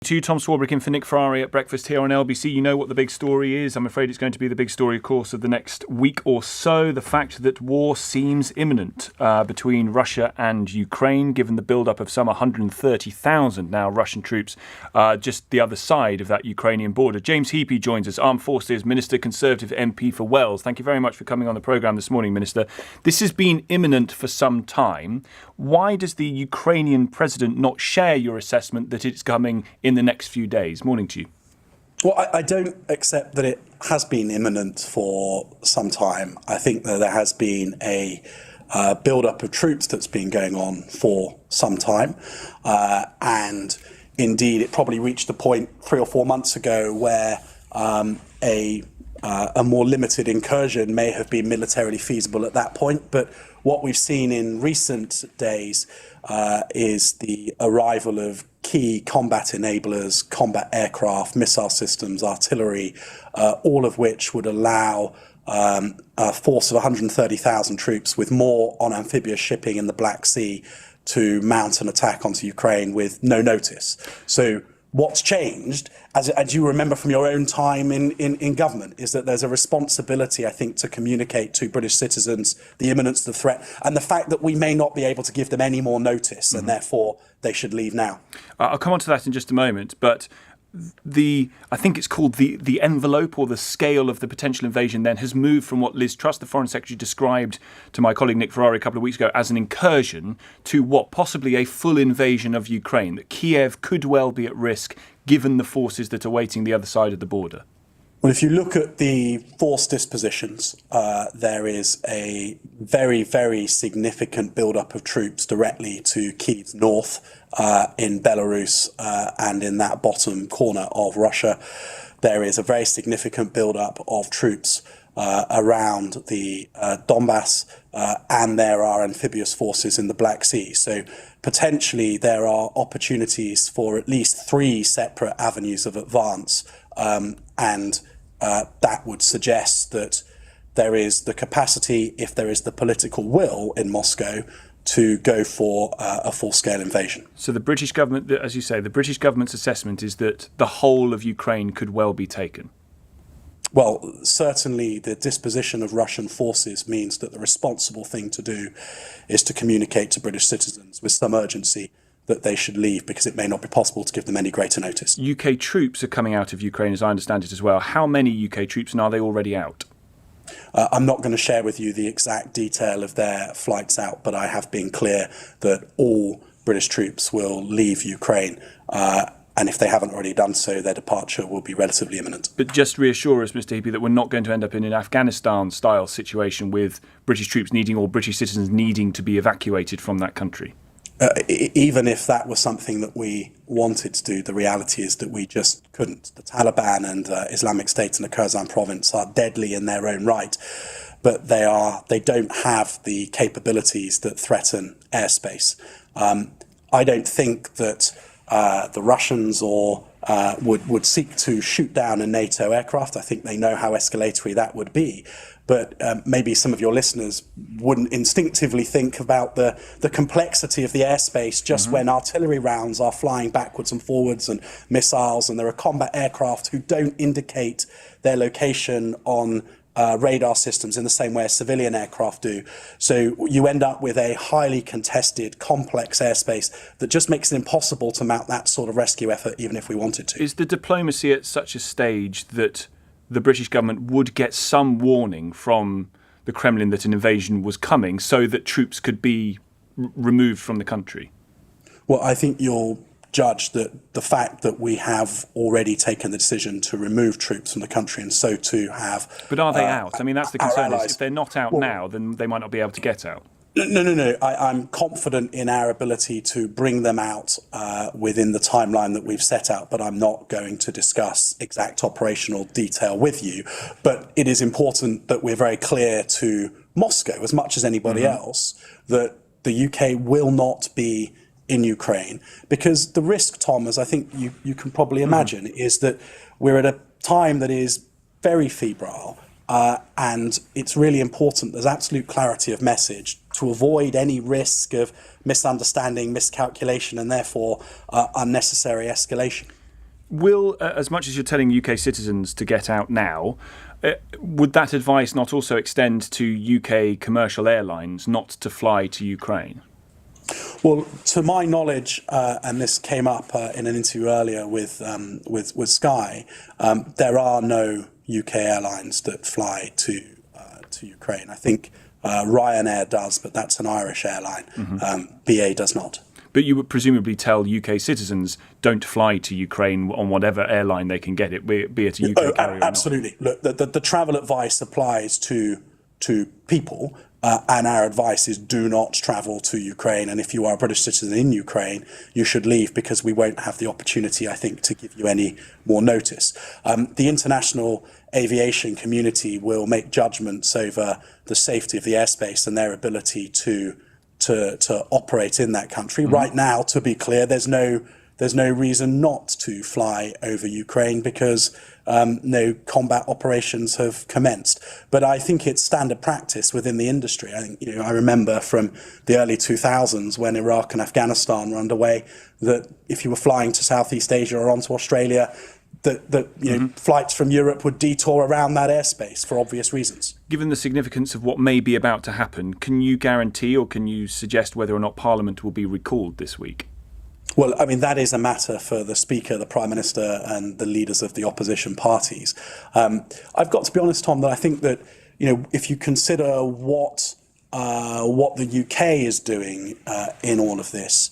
To Tom Swarbrick in for Nick Ferrari at breakfast here on LBC. You know what the big story is. I'm afraid it's going to be the big story, of course, of the next week or so. The fact that war seems imminent between Russia and Ukraine, given the build-up of some 130,000 now Russian troops just the other side of that Ukrainian border. James Heappey joins us, Armed Forces Minister, Conservative MP for Wales. Thank you very much for coming on the programme this morning, Minister. This has been imminent for some time. Why does the Ukrainian president not share your assessment that it's coming in the next few days? Morning to you. Well, I don't accept that it has been imminent for some time. I think that there has been a build-up of troops that's been going on for some time. And indeed, it probably reached a point 3 or 4 months ago where a more limited incursion may have been militarily feasible at that point. But what we've seen in recent days is the arrival of key combat enablers, combat aircraft, missile systems, artillery, all of which would allow a force of 130,000 troops with more on amphibious shipping in the Black Sea to mount an attack onto Ukraine with no notice. So what's changed, as you remember from your own time in government, is that there's a responsibility, I think, to communicate to British citizens the imminence of the threat and the fact that we may not be able to give them any more notice and therefore they should leave now. I'll come on to that in just a moment, but I think it's called the envelope or the scale of the potential invasion then has moved from what Liz Truss, the Foreign Secretary, described to my colleague Nick Ferrari a couple of weeks ago as an incursion to what possibly a full invasion of Ukraine, that Kiev could well be at risk given the forces that are waiting the other side of the border. Well, if you look at the force dispositions, there is a very, very significant build-up of troops directly to Kyiv's north in Belarus and in that bottom corner of Russia. There is a very significant build-up of troops around the Donbass, and there are amphibious forces in the Black Sea. So potentially there are opportunities for at least 3 separate avenues of advance, and that would suggest that there is the capacity, if there is the political will in Moscow, to go for a full-scale invasion. So the British government, as you say, the British government's assessment is that the whole of Ukraine could well be taken. Well, certainly the disposition of Russian forces means that the responsible thing to do is to communicate to British citizens with some urgency that they should leave, because it may not be possible to give them any greater notice. UK troops are coming out of Ukraine, as I understand it as well. How many UK troops, and are they already out? I'm not going to share with you the exact detail of their flights out, but I have been clear that all British troops will leave Ukraine. And if they haven't already done so, their departure will be relatively imminent. But just reassure us, Mr. Heappey, that we're not going to end up in an Afghanistan-style situation with British troops needing or British citizens needing to be evacuated from that country. Even if that was something that we wanted to do, the reality is that we just couldn't. The Taliban and Islamic State in the Kurdistan province are deadly in their own right, but they don't have the capabilities that threaten airspace. I don't think that the Russians would seek to shoot down a NATO aircraft. I think they know how escalatory that would be. But maybe some of your listeners wouldn't instinctively think about the complexity of the airspace just when artillery rounds are flying backwards and forwards and missiles, and there are combat aircraft who don't indicate their location on radar systems in the same way as civilian aircraft do. So you end up with a highly contested, complex airspace that just makes it impossible to mount that sort of rescue effort, even if we wanted to. Is the diplomacy at such a stage that the British government would get some warning from the Kremlin that an invasion was coming so that troops could be removed from the country? Well, I think you'll judge that the fact that we have already taken the decision to remove troops from the country and so to have... But are they out? I mean, that's the concern. Is if they're not out now, then they might not be able to get out. No. I'm confident in our ability to bring them out within the timeline that we've set out, but I'm not going to discuss exact operational detail with you. But it is important that we're very clear to Moscow, as much as anybody else, that the UK will not be in Ukraine, because the risk, Tom, as I think you can probably imagine, is that we're at a time that is very febrile. And it's really important there's absolute clarity of message to avoid any risk of misunderstanding, miscalculation, and therefore unnecessary escalation. Will, as much as you're telling UK citizens to get out now, would that advice not also extend to UK commercial airlines not to fly to Ukraine? Well, to my knowledge, and this came up in an interview earlier with Sky, there are no UK airlines that fly to Ukraine. I think Ryanair does, but that's an Irish airline. BA does not. But you would presumably tell UK citizens don't fly to Ukraine on whatever airline they can get it, be it a UK carrier or not. Absolutely. Look, the travel advice applies to people, and our advice is do not travel to Ukraine. And if you are a British citizen in Ukraine, you should leave, because we won't have the opportunity, I think, to give you any more notice. The international aviation community will make judgments over the safety of the airspace and their ability to operate in that country. Right now, to be clear, there's no reason not to fly over Ukraine, because no combat operations have commenced. But I think it's standard practice within the industry. I think, I remember from the early 2000s when Iraq and Afghanistan were underway, that if you were flying to Southeast Asia or onto Australia, that flights from Europe would detour around that airspace for obvious reasons. Given the significance of what may be about to happen, can you guarantee or can you suggest whether or not Parliament will be recalled this week? Well, I mean, that is a matter for the Speaker, the Prime Minister and the leaders of the opposition parties. I've got to be honest, Tom, that I think that, if you consider what the UK is doing in all of this,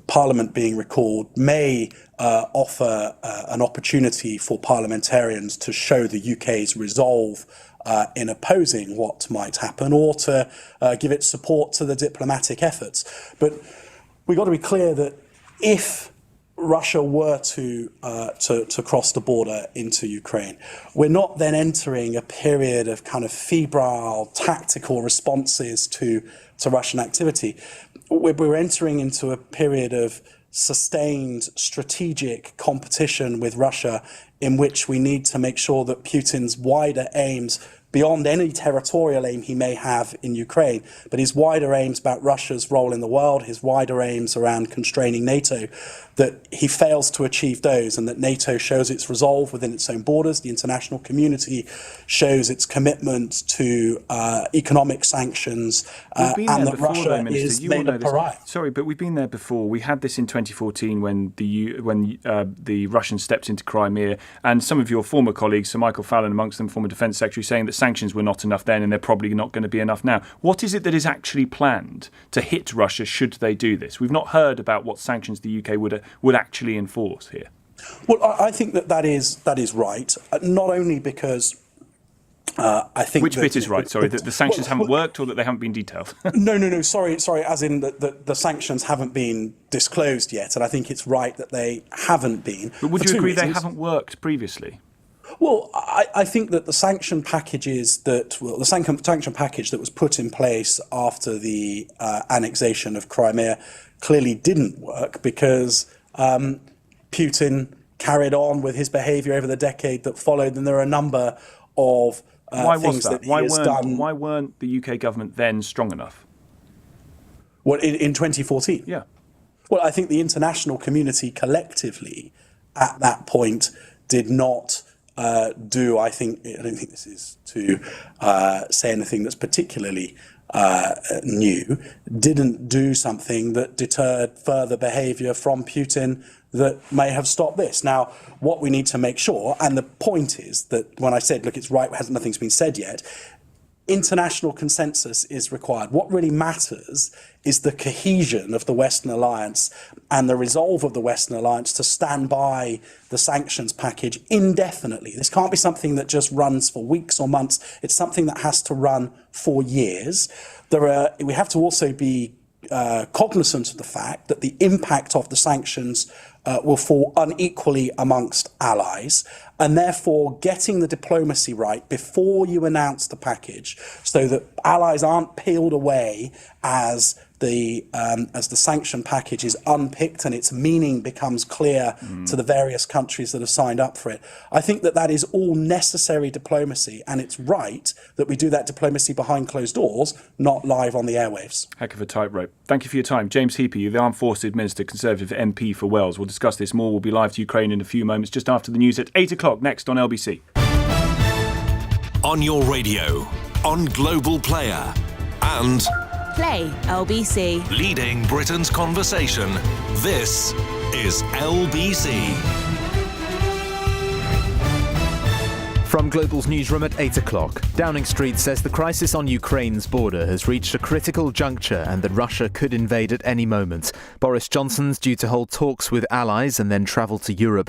Parliament being recalled may offer an opportunity for parliamentarians to show the UK's resolve in opposing what might happen, or to give its support to the diplomatic efforts. But we've got to be clear that if Russia were to cross the border into Ukraine, we're not then entering a period of kind of febrile tactical responses to Russian activity. We're entering into a period of sustained strategic competition with Russia, in which we need to make sure that Putin's wider aims, beyond any territorial aim he may have in Ukraine, but his wider aims about Russia's role in the world, his wider aims around constraining NATO, that he fails to achieve those, and that NATO shows its resolve within its own borders. The international community shows its commitment to economic sanctions, and that Russia is made a pariah. Sorry, but we've been there before. We had this in 2014 when the Russians stepped into Crimea, and some of your former colleagues, Sir Michael Fallon amongst them, former Defence Secretary, saying that sanctions were not enough then and they're probably not going to be enough now. What is it that is actually planned to hit Russia should they do this? We've not heard about what sanctions the UK would actually enforce here. Well, I think that is right, not only because I think... Which bit is right? Sorry, that the sanctions haven't worked, or that they haven't been detailed? No, sorry, as in the sanctions haven't been disclosed yet, and I think it's right that they haven't been. But would you agree they haven't worked previously? Well, I think that the sanction package that was put in place after the annexation of Crimea clearly didn't work, because Putin carried on with his behaviour over the decade that followed, and there are a number of things that he has done. Why weren't the UK government then strong enough? What, in 2014? Yeah. Well, I think the international community collectively at that point did not I don't think this is to say anything that's particularly new, didn't do something that deterred further behaviour from Putin that may have stopped this. Now, what we need to make sure, and the point is that when I said, look, it's right, nothing's been said yet, international consensus is required. What really matters is the cohesion of the Western Alliance and the resolve of the Western Alliance to stand by the sanctions package indefinitely. This can't be something that just runs for weeks or months. It's something that has to run for years. We have to also be cognizant of the fact that the impact of the sanctions will fall unequally amongst allies, and therefore getting the diplomacy right before you announce the package so that allies aren't peeled away as the sanction package is unpicked and its meaning becomes clear to the various countries that have signed up for it. I think that is all necessary diplomacy, and it's right that we do that diplomacy behind closed doors, not live on the airwaves. Heck of a tightrope. Thank you for your time. James Heappey, you're the Armed Forces Minister, Conservative MP for Wales. We'll discuss this more. We'll be live to Ukraine in a few moments, just after the news at 8 o'clock, next on LBC. On your radio, on Global Player, and Play LBC. leading Britain's conversation. This is LBC. From Global's newsroom at 8 o'clock, Downing Street says the crisis on Ukraine's border has reached a critical juncture and that Russia could invade at any moment. Boris Johnson's due to hold talks with allies and then travel to Europe